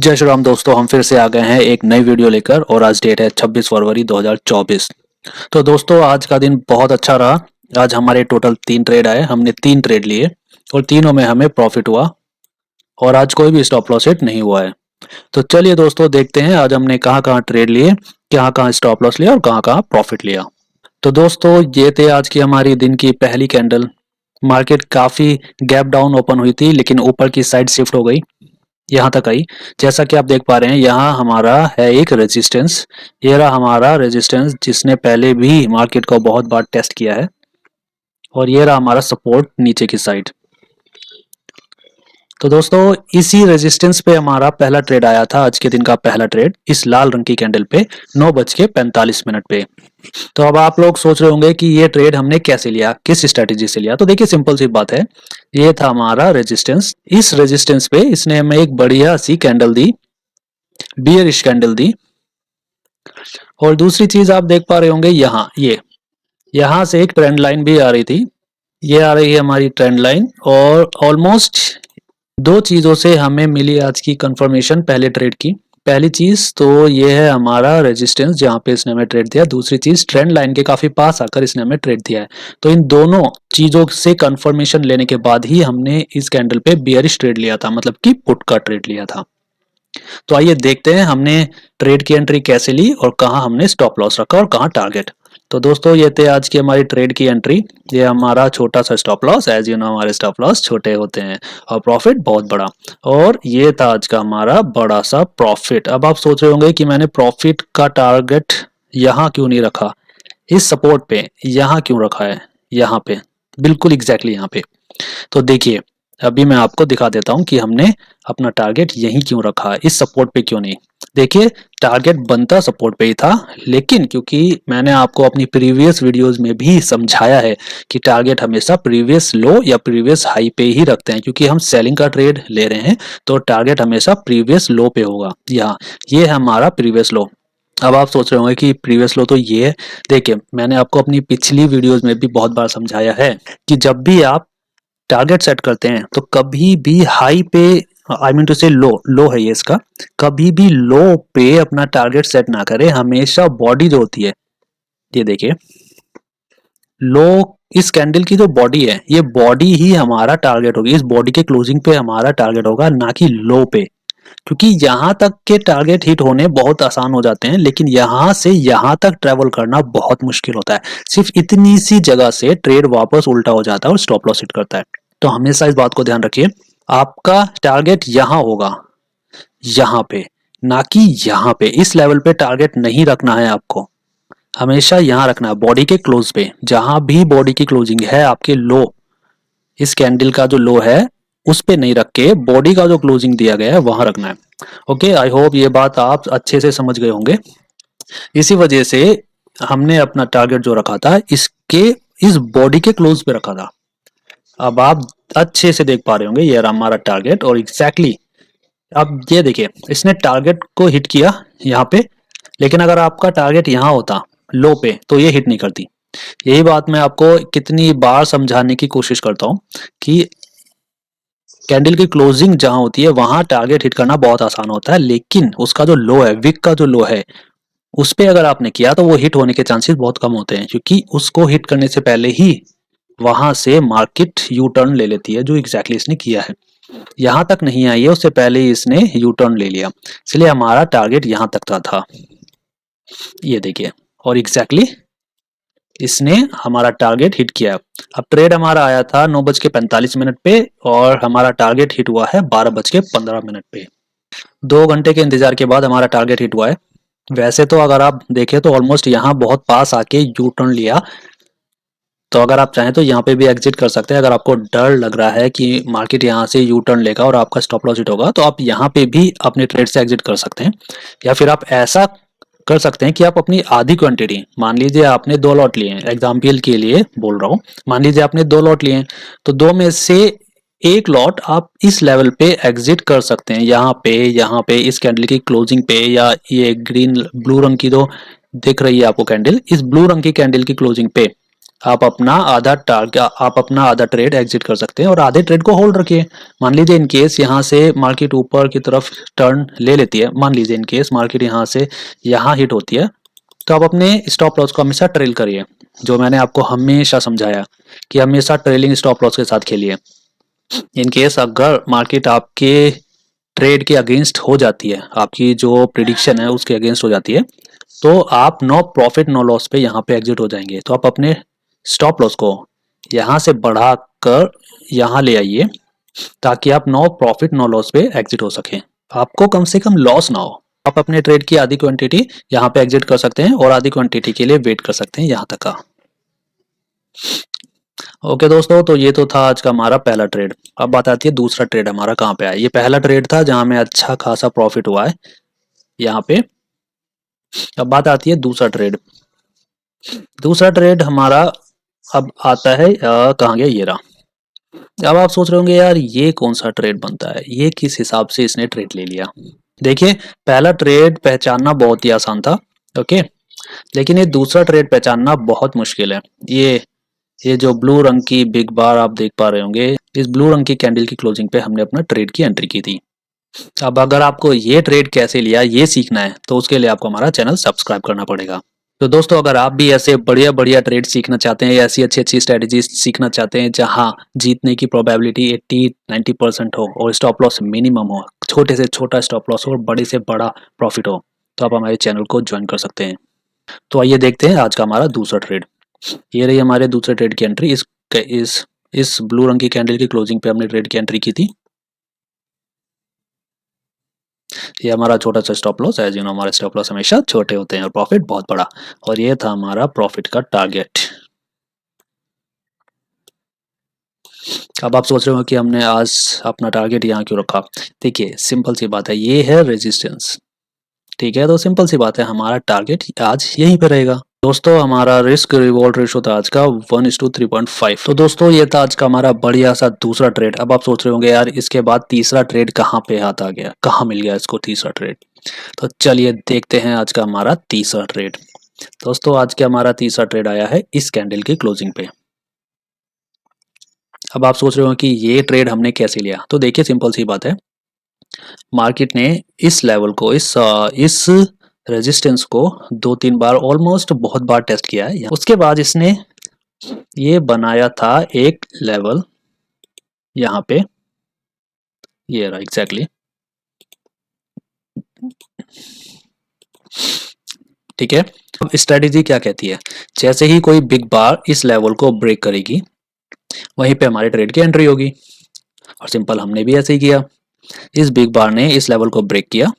जय श्री राम दोस्तों, हम फिर से आ गए हैं एक नई वीडियो लेकर और आज डेट है 26 फरवरी 2024। तो दोस्तों आज का दिन बहुत अच्छा रहा। आज हमारे टोटल 3 ट्रेड आए, हमने 3 ट्रेड लिए और तीनों में हमें प्रॉफिट हुआ और आज कोई भी स्टॉप लॉस हिट नहीं हुआ है। तो चलिए दोस्तों देखते हैं आज हमने कहाँ कहाँ ट्रेड लिए, कहाँ कहाँ स्टॉप लॉस लिया और कहाँ कहाँ प्रॉफिट लिया। तो दोस्तों ये थे आज की हमारी दिन की पहली कैंडल। मार्केट काफ़ी गैप डाउन ओपन हुई थी लेकिन ऊपर की साइड शिफ्ट हो गई, यहाँ तक आई। जैसा कि आप देख पा रहे हैं यहाँ हमारा है एक रेजिस्टेंस, ये रहा हमारा रेजिस्टेंस जिसने पहले भी मार्केट को बहुत बार टेस्ट किया है और ये रहा हमारा सपोर्ट नीचे की साइड। तो दोस्तों इसी रेजिस्टेंस पे हमारा पहला ट्रेड आया था, आज के दिन का पहला ट्रेड इस लाल रंग की कैंडल पे 9:45 पे। तो अब आप लोग सोच रहे होंगे कि ये ट्रेड हमने कैसे लिया, किस स्ट्रेटेजी से लिया। तो देखिए सिंपल सी बात है, ये था हमारा रेजिस्टेंस। इस रेजिस्टेंस पे इसने हमें एक बढ़िया सी कैंडल दी, बियरिश कैंडल दी। और दूसरी चीज आप देख पा रहे होंगे यहाँ यहाँ से एक ट्रेंड लाइन भी आ रही थी, ये आ रही है हमारी ट्रेंड लाइन। और ऑलमोस्ट दो चीजों से हमें मिली आज की कंफर्मेशन पहले ट्रेड की। पहली चीज तो ये है हमारा रेजिस्टेंस जहाँ पे इसने हमें ट्रेड दिया, दूसरी चीज ट्रेंड लाइन के काफी पास आकर इसने हमें ट्रेड दिया है। तो इन दोनों चीजों से कंफर्मेशन लेने के बाद ही हमने इस कैंडल पे बियरिश ट्रेड लिया था, मतलब कि पुट का ट्रेड लिया था। तो आइए देखते हैं हमने ट्रेड की एंट्री कैसे ली और कहाँ हमने स्टॉप लॉस रखा और कहाँ टारगेट। तो दोस्तों ये थे आज की हमारी ट्रेड की एंट्री। ये हमारा छोटा सा stop loss, as you know हमारे स्टॉप लॉस छोटे होते हैं और प्रॉफिट बहुत बड़ा। और ये था आज का हमारा बड़ा सा प्रॉफिट। अब आप सोच रहे होंगे कि मैंने प्रॉफिट का टारगेट यहाँ क्यों नहीं रखा, इस सपोर्ट पे यहाँ क्यों रखा है, यहाँ पे बिल्कुल एग्जैक्टली यहाँ पे। तो देखिए अभी मैं आपको दिखा देता हूँ कि हमने अपना टारगेट यहीं क्यों रखा, इस सपोर्ट पे क्यों नहीं। देखिए टारगेट बनता सपोर्ट पे ही था, लेकिन क्योंकि मैंने आपको अपनी प्रीवियस वीडियोस में भी समझाया है कि टारगेट हमेशा प्रीवियस लो या प्रीवियस हाई पे ही रखते हैं, क्योंकि हम सेलिंग का ट्रेड ले रहे हैं तो टारगेट हमेशा प्रीवियस लो पे होगा। यहाँ ये है हमारा प्रीवियस लो। अब आप सोच रहे होंगे कि प्रीवियस लो तो ये है। देखिए मैंने आपको अपनी पिछली वीडियोस में भी बहुत बार समझाया है कि जब भी आप टारगेट सेट करते हैं तो कभी भी हाई पे, आई मीन टू से लो है ये इसका, कभी भी लो पे अपना टारगेट सेट ना करें। हमेशा बॉडी जो होती है, ये देखिए लो, इस कैंडल की जो बॉडी है ये बॉडी ही हमारा टारगेट होगी। इस बॉडी के क्लोजिंग पे हमारा टारगेट होगा, ना कि लो पे। क्योंकि यहाँ तक के टारगेट हिट होने बहुत आसान हो जाते हैं, लेकिन यहाँ से यहाँ तक ट्रेवल करना बहुत मुश्किल होता है। सिर्फ इतनी सी जगह से ट्रेड वापस उल्टा हो जाता है और स्टॉप लॉस हिट करता है। तो हमेशा इस बात को ध्यान रखिए, आपका टारगेट यहाँ होगा, यहाँ पे, ना कि यहाँ पे। इस लेवल पे टारगेट नहीं रखना है आपको, हमेशा यहाँ रखना है बॉडी के क्लोज पे। जहां भी बॉडी की क्लोजिंग है आपके लो, इस कैंडल का जो लो है उस पे नहीं रख के बॉडी का जो क्लोजिंग दिया गया है वहां रखना है। ओके, आई होप ये बात आप अच्छे से समझ गए होंगे। इसी वजह से हमने अपना टारगेट जो रखा था इसके इस बॉडी के क्लोज पे रखा था। अब आप अच्छे से देख पा रहे होंगे ये हमारा टारगेट और एग्जैक्टली अब ये देखिए इसने टारगेट को हिट किया यहाँ पे, लेकिन अगर आपका टारगेट यहाँ होता लो पे तो ये हिट नहीं करती। यही बात मैं आपको कितनी बार समझाने की कोशिश करता हूँ कि कैंडल की क्लोजिंग जहां होती है वहां टारगेट हिट करना बहुत आसान होता है, लेकिन उसका जो लो है, विक का जो लो है, उस पे अगर आपने किया तो वो हिट होने के चांसेस बहुत कम होते हैं, क्योंकि उसको हिट करने से पहले ही वहां से मार्केट यू टर्न ले लेती है, जो एग्जैक्टली इसने किया है। यहां तक नहीं आई है उससे पहले ही इसने यू टर्न ले लिया, इसलिए हमारा टारगेट यहां तक का था, ये देखिए। और एग्जैक्टली इसने हमारा टारगेट हिट किया। अब ट्रेड हमारा आया था 9:45 पे और हमारा टारगेट हिट हुआ है 12:15 पे। 2 घंटे के इंतजार के बाद हमारा टारगेट हिट हुआ है। वैसे तो अगर आप देखें तो ऑलमोस्ट यहाँ बहुत पास आके यू टर्न लिया, तो अगर आप चाहें तो यहाँ पे भी एग्जिट कर सकते हैं। अगर आपको डर लग रहा है कि मार्केट यहाँ से यू टर्न लेगा और आपका स्टॉप लॉस हिट होगा तो आप यहाँ पे भी अपने ट्रेड से एग्जिट कर सकते हैं। या फिर आप ऐसा कर सकते हैं कि आप अपनी आधी क्वांटिटी, मान लीजिए आपने 2 लॉट लिए हैं, एग्जाम्पल के लिए बोल रहा हूँ, मान लीजिए आपने 2 लॉट लिए हैं तो 2 में से 1 लॉट आप इस लेवल पे एग्जिट कर सकते हैं। यहाँ पे इस कैंडल की क्लोजिंग पे, या ये ग्रीन ब्लू रंग की जो दिख रही है आपको कैंडल, इस ब्लू रंग की कैंडल की क्लोजिंग पे आप अपना आधा ट्रेड एग्जिट कर सकते हैं और आधे ट्रेड को होल्ड रखिए। मान लीजिए इन केस यहाँ से मार्केट ऊपर की तरफ टर्न ले लेती है, मान लीजिए इन केस मार्केट यहाँ से यहाँ हिट होती है, तो आप अपने स्टॉप लॉस को हमेशा ट्रेल करिए, जो मैंने आपको हमेशा समझाया कि हमेशा ट्रेलिंग स्टॉप लॉस के साथ खेलिए। इन केस अगर मार्केट आपके ट्रेड के अगेंस्ट हो जाती है, आपकी जो प्रिडिक्शन है उसके अगेंस्ट हो जाती है, तो आप नो प्रॉफिट नो लॉस पे यहाँ पे एग्जिट हो जाएंगे। तो आप अपने स्टॉप लॉस को यहाँ से बढ़ाकर यहाँ ले आइए ताकि आप नो प्रॉफिट नो लॉस पे एग्जिट हो सके, आपको कम से कम लॉस ना हो। आप अपने ट्रेड की आधी क्वांटिटी यहाँ पे एग्जिट कर सकते हैं और आधी क्वांटिटी के लिए वेट कर सकते हैं यहाँ तक का। ओके दोस्तों, तो ये तो था आज का हमारा पहला ट्रेड। अब बात आती है दूसरा ट्रेड हमारा कहाँ पे आया। ये पहला ट्रेड था जहाँ में अच्छा खासा प्रॉफिट हुआ है यहाँ पे। अब बात आती है दूसरा ट्रेड। दूसरा ट्रेड हमारा अब आता है कहाँ गया, ये रहा। अब आप सोच रहे होंगे यार ये कौन सा ट्रेड बनता है, ये किस हिसाब से इसने ट्रेड ले लिया। देखिए पहला ट्रेड पहचानना बहुत ही आसान था, ओके, लेकिन ये दूसरा ट्रेड पहचानना बहुत मुश्किल है। ये जो ब्लू रंग की बिग बार आप देख पा रहे होंगे, इस ब्लू रंग की कैंडल की क्लोजिंग पे हमने अपना ट्रेड की एंट्री की थी। अब अगर आपको ये ट्रेड कैसे लिया ये सीखना है तो उसके लिए आपको हमारा चैनल सब्सक्राइब करना पड़ेगा। तो दोस्तों अगर आप भी ऐसे बढ़िया बढ़िया ट्रेड सीखना चाहते हैं या ऐसी अच्छी अच्छी स्ट्रेटजी सीखना चाहते हैं जहां जीतने की प्रोबेबिलिटी 80-90% हो और स्टॉप लॉस मिनिमम हो, छोटे से छोटा स्टॉप लॉस हो और बड़े से बड़ा प्रॉफिट हो, तो आप हमारे चैनल को ज्वाइन कर सकते हैं। तो आइए देखते हैं आज का हमारा दूसरा ट्रेड। ये रही हमारे दूसरे ट्रेड की एंट्री। इस ब्लू रंग की कैंडल की क्लोजिंग पे हमने ट्रेड की एंट्री की थी। ये हमारा छोटा सा स्टॉप लॉस है, हमारे स्टॉप लॉस हमेशा छोटे होते हैं और प्रॉफिट बहुत बड़ा, और ये था हमारा प्रॉफिट का टारगेट। अब आप सोच रहे हो कि हमने आज अपना टारगेट यहाँ क्यों रखा। देखिए सिंपल सी बात है, ये है रेजिस्टेंस, ठीक है, तो सिंपल सी बात है हमारा टारगेट आज यहीं पे रहेगा। दोस्तों हमारा रिस्क रिवॉर्ड रेशो था आज का 1:3.5। तो दोस्तों ये था आज का हमारा बढ़िया सा दूसरा ट्रेड। अब आप सोच रहे होंगे यार इसके बाद तीसरा ट्रेड कहाँ पे हाथ आ गया, कहाँ मिल गया इसको तीसरा ट्रेड। तो चलिए देखते हैं आज का हमारा तीसरा ट्रेड। दोस्तों आज का हमारा तीसरा ट्रेड आया है इस कैंडल की क्लोजिंग पे। अब आप सोच रहे हो कि ये ट्रेड हमने कैसे लिया, तो देखिए सिंपल सी बात है, मार्केट ने इस लेवल को इस रेजिस्टेंस को 2-3 बार ऑलमोस्ट बहुत बार टेस्ट किया है। उसके बाद इसने ये बनाया था एक लेवल यहाँ पे, ये रहा एग्जैक्टली, ठीक है। अब स्ट्रेटेजी क्या कहती है, जैसे ही कोई बिग बार इस लेवल को ब्रेक करेगी वहीं पे हमारे ट्रेड की एंट्री होगी, और सिंपल हमने भी ऐसे ही किया। इस बिग बार ने इस लेवल को ब्रेक किया,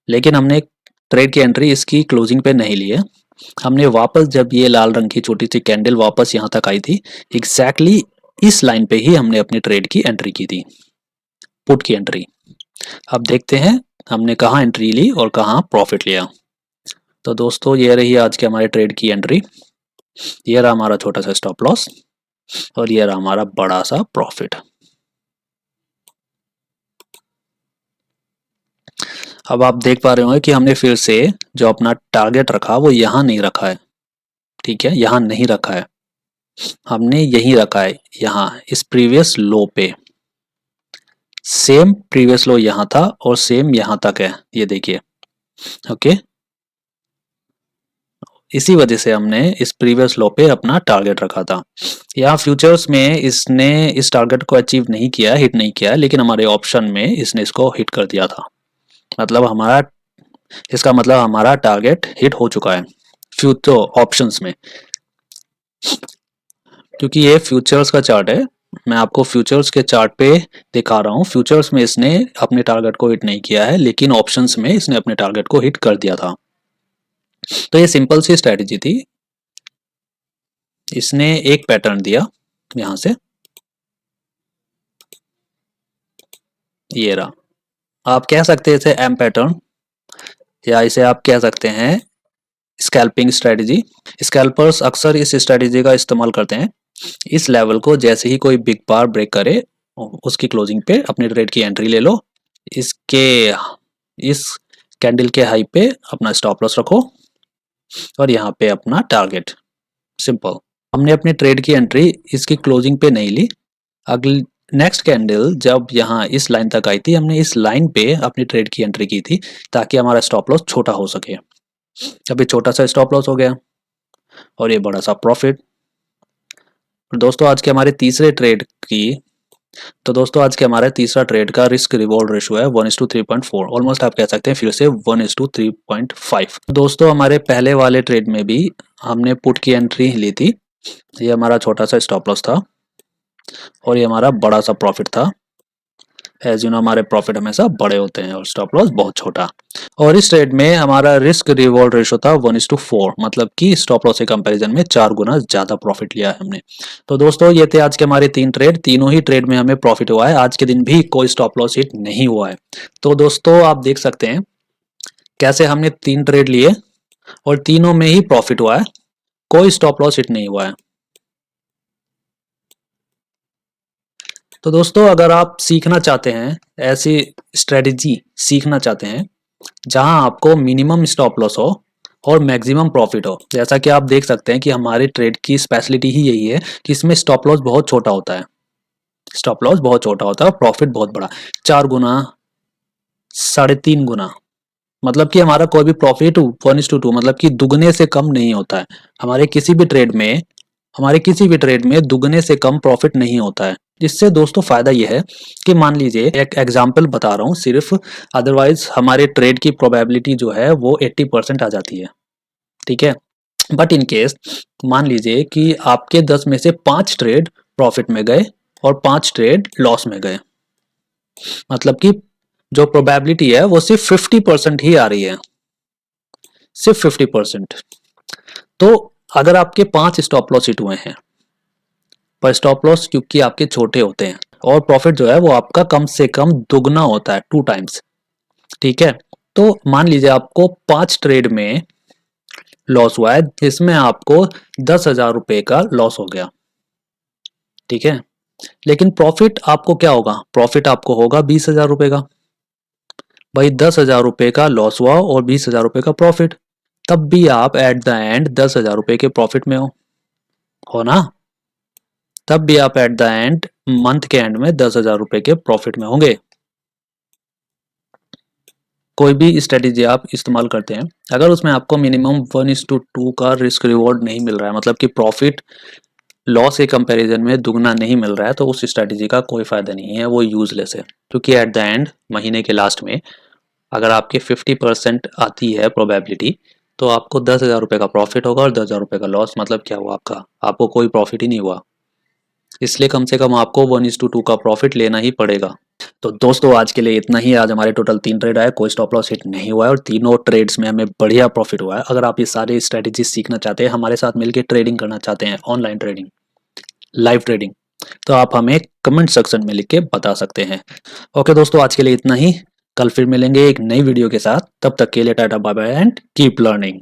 लेकिन हमने ट्रेड की एंट्री इसकी क्लोजिंग पे नहीं ली है। हमने वापस जब ये लाल रंग की छोटी सी कैंडल वापस यहाँ तक आई थी, एग्जैक्टली इस लाइन पे ही हमने अपनी ट्रेड की एंट्री की थी, पुट की एंट्री। अब देखते हैं हमने कहाँ एंट्री ली और कहाँ प्रॉफिट लिया। तो दोस्तों ये रही आज के हमारे ट्रेड की एंट्री, ये रहा हमारा छोटा सा स्टॉप लॉस और ये रहा हमारा बड़ा सा प्रॉफिट। अब आप देख पा रहे होंगे कि हमने फिर से जो अपना टारगेट रखा वो यहाँ नहीं रखा है, ठीक है, यहाँ नहीं रखा है, हमने यहीं रखा है, यहाँ इस प्रीवियस लो पे। सेम प्रीवियस लो यहाँ था और सेम यहाँ तक है, ये देखिए, ओके। इसी वजह से हमने इस प्रीवियस लो पे अपना टारगेट रखा था। यहाँ फ्यूचर्स में इसने इस टारगेट को अचीव नहीं किया, हिट नहीं किया, लेकिन हमारे ऑप्शन में इसने इसको हिट कर दिया था। मतलब हमारा, इसका मतलब हमारा टारगेट हिट हो चुका है फ्यूचर ऑप्शंस में। क्योंकि ये फ्यूचर्स का चार्ट है, मैं आपको फ्यूचर्स के चार्ट पे दिखा रहा हूँ। फ्यूचर्स में इसने अपने टारगेट को हिट नहीं किया है, लेकिन ऑप्शंस में इसने अपने टारगेट को हिट कर दिया था। तो ये सिंपल सी स्ट्रेटजी थी। इसने एक पैटर्न दिया यहां से, ये रहा, आप कह सकते हैं इसे एम पैटर्न, या इसे आप कह सकते हैं स्कैल्पिंग स्ट्रेटजी। स्कैल्पर्स अक्सर इस स्ट्रेटजी का इस्तेमाल करते हैं। इस लेवल को जैसे ही कोई बिग बार ब्रेक करे उसकी क्लोजिंग पे अपने ट्रेड की एंट्री ले लो, इसके इस कैंडल के हाई पे अपना स्टॉप लॉस रखो और यहाँ पे अपना टारगेट, सिंपल। हमने अपनी ट्रेड की एंट्री इसकी क्लोजिंग पे नहीं ली। अगली नेक्स्ट कैंडल जब यहाँ इस लाइन तक आई थी, हमने इस लाइन पे अपनी ट्रेड की एंट्री की थी ताकि हमारा स्टॉप लॉस छोटा हो सके। अभी छोटा सा स्टॉप लॉस हो गया और ये बड़ा सा प्रॉफिट। दोस्तों आज के हमारे तीसरे ट्रेड की तो दोस्तों आज के हमारे तीसरा ट्रेड का रिस्क रिवॉर्ड रेशियो है 1:3.4। ऑलमोस्ट आप कह सकते हैं फिर से 1:3.5। दोस्तों हमारे पहले वाले ट्रेड में भी हमने पुट की एंट्री ली थी। ये हमारा छोटा सा स्टॉप लॉस था और ये हमारा बड़ा सा प्रॉफिट था। एज यू नो हमारे प्रॉफिट हमेशा बड़े होते हैं और स्टॉप लॉस बहुत छोटा। और इस ट्रेड में हमारा रिस्क रिवॉर्ड रेशियो था 1:4, मतलब कि स्टॉप लॉस के कंपैरिजन में 4 गुना ज्यादा प्रॉफिट लिया है हमने। तो दोस्तों ये थे आज के हमारे 3 ट्रेड। तीनों ही ट्रेड में हमें प्रॉफिट हुआ है। आज के दिन भी कोई स्टॉप लॉस हिट नहीं हुआ है। तो दोस्तों आप देख सकते हैं कैसे हमने 3 ट्रेड लिए और तीनों में ही प्रॉफिट हुआ है, कोई स्टॉप लॉस हिट नहीं हुआ है। तो दोस्तों अगर आप सीखना चाहते हैं, ऐसी स्ट्रेटजी सीखना चाहते हैं जहां आपको मिनिमम स्टॉप लॉस हो और मैक्सिमम प्रॉफिट हो, जैसा कि आप देख सकते हैं कि हमारे ट्रेड की स्पेशलिटी ही यही है कि इसमें स्टॉप लॉस बहुत छोटा होता है। स्टॉप लॉस बहुत छोटा होता है और प्रॉफिट बहुत बड़ा, 4 गुना, 3.5 गुना। मतलब कि हमारा कोई भी प्रॉफिट 1:2 मतलब कि दुगने से कम नहीं होता है। हमारे किसी भी ट्रेड में दुगने से कम प्रॉफिट नहीं होता है। इससे दोस्तों फायदा यह है कि मान लीजिए एक एग्जांपल बता रहा हूँ सिर्फ, अदरवाइज हमारे ट्रेड की प्रोबेबिलिटी जो है वो 80% आ जाती है, ठीक है। बट इन केस मान लीजिए कि आपके 10 में से 5 ट्रेड प्रॉफिट में गए और 5 ट्रेड लॉस में गए, मतलब कि जो प्रोबेबिलिटी है वो सिर्फ 50% ही आ रही है, सिर्फ 50%। तो अगर आपके 5 स्टॉप लॉस हिट हुए हैं, पर स्टॉप लॉस क्योंकि आपके छोटे होते हैं और प्रॉफिट जो है वो आपका कम से कम दुगना होता है, 2 टाइम्स, ठीक है। तो मान लीजिए आपको 5 ट्रेड में लॉस हुआ है जिसमें आपको 10,000 रुपए का लॉस हो गया, ठीक है। लेकिन प्रॉफिट आपको क्या होगा, प्रॉफिट आपको होगा 20,000 रुपए का। भाई 10,000 रुपए का लॉस हुआ और 20,000 रुपए का प्रॉफिट, तब भी आप एट द एंड 10,000 रुपए के प्रॉफिट में हो ना। तब भी आप एट द एंड मंथ के एंड में 10,000 रुपए के प्रॉफिट में होंगे। कोई भी स्ट्रेटेजी आप इस्तेमाल करते हैं, अगर उसमें आपको मिनिमम 1:2 का रिस्क रिवॉर्ड नहीं मिल रहा है, मतलब कि प्रॉफिट लॉस के कंपैरिजन में दुगना नहीं मिल रहा है, तो उस स्ट्रेटेजी का कोई फायदा नहीं है, वो यूजलेस है। क्योंकि एट द एंड महीने के लास्ट में अगर आपके 50% आती है प्रोबेबिलिटी, तो आपको 10,000 रुपए का प्रॉफिट होगा और 10,000 रुपए का लॉस, मतलब क्या हुआ आपको कोई प्रॉफिट ही नहीं हुआ। इसलिए कम से कम आपको 1:2 का प्रॉफिट लेना ही पड़ेगा। तो दोस्तों आज के लिए इतना ही। आज हमारे टोटल 3 ट्रेड आए, कोई स्टॉप लॉस हिट नहीं हुआ है और तीनों ट्रेड्स में हमें बढ़िया प्रॉफिट हुआ है। अगर आप ये सारे स्ट्रेटेजी सीखना चाहते हैं, हमारे साथ मिलकर ट्रेडिंग करना चाहते हैं, ऑनलाइन ट्रेडिंग, लाइव ट्रेडिंग, तो आप हमें कमेंट सेक्शन में लिख के बता सकते हैं। ओके दोस्तों आज के लिए इतना ही। कल फिर मिलेंगे एक नई वीडियो के साथ। तब तक के लिए टाटा bye bye and keep learning.